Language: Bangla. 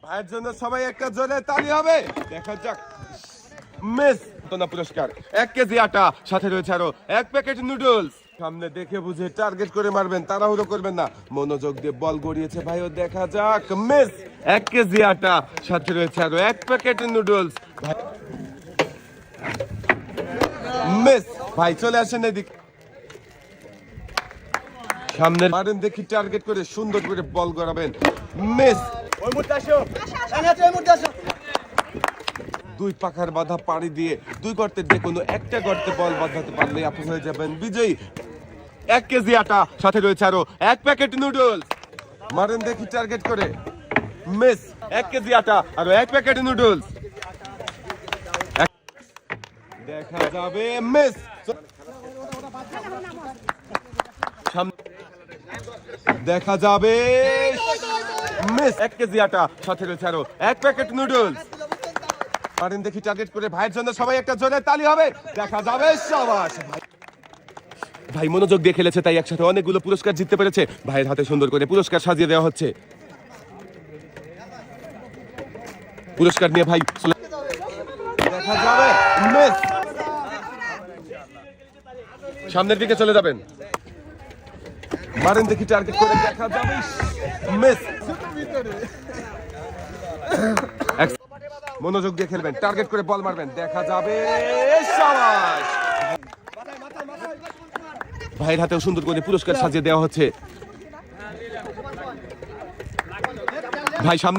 ভাইয়ের জন্য সবাই একটা জোরে তালি হবে। দেখা যাক। মিস তোনা পুরস্কার 1 কেজি আটা, সাথে রয়েছে আরো 1 প্যাকেট নুডলস। সামনে দেখে বুঝে টার্গেট করে মারবেন, তাড়াহুড়ো করবেন না, মনোযোগ দিয়ে বল গড়িয়েছে ভাইও। দেখা যাক। মিস 1 কেজি আটা, সাথে রয়েছে আরো 1 প্যাকেট নুডলস। মিস ভাই চলে আসেন এদিকে। সামনে মারেন দেখি, টার্গেট করে সুন্দর করে বল গড়াবেন। মিস। ওই মুহূর্তে আসো, ওই মুহূর্তে আসো। 2 পাখার বাধা পাড়ি দিয়ে 2 গর্তের যে কোনো একটা গর্তে বল বাঁধাতে পারলে আপনি হয়ে যাবেন বিজয়ী। 1 কেজি আটা, সাথে রয়েছে আরো 1 প্যাকেট নুডলস। মারেন দেখি টার্গেট করে। মিস 1 কেজি আটা আরো 1 প্যাকেট নুডলস। দেখা যাবে। মিস। দেখা যাবে। মিস 1 কেজি আটা, সাথে রয়েছে আরো 1 প্যাকেট নুডলস। মারেন দেখি টার্গেট করে। ভাইয়ের জন্য সবাই একটা জোরে তালি হবে। দেখা যাবে। সাবাস ভাই। ভাই মনোযোগ দিয়ে খেলেছে, তাই একসাথে অনেকগুলো পুরস্কার জিততে পেরেছে। ভাইয়ের হাতে সুন্দর করে পুরস্কার সাজিয়ে দেওয়া হচ্ছে। পুরস্কার নিয়ে ভাই দেখা যাবে। মিস। সামনের দিকে চলে যাবেন। মারেন দেখি টার্গেট করে। দেখা যাবে। মিস। মনোযোগ দিয়ে খেলবেন, টার্গেট করে বল মারবেন। দেখা যাবে। সাবাস। ভাইয়ের হাতেও সুন্দর করে পুরস্কার সাজিয়ে দেওয়া হচ্ছে। ভাই সামনে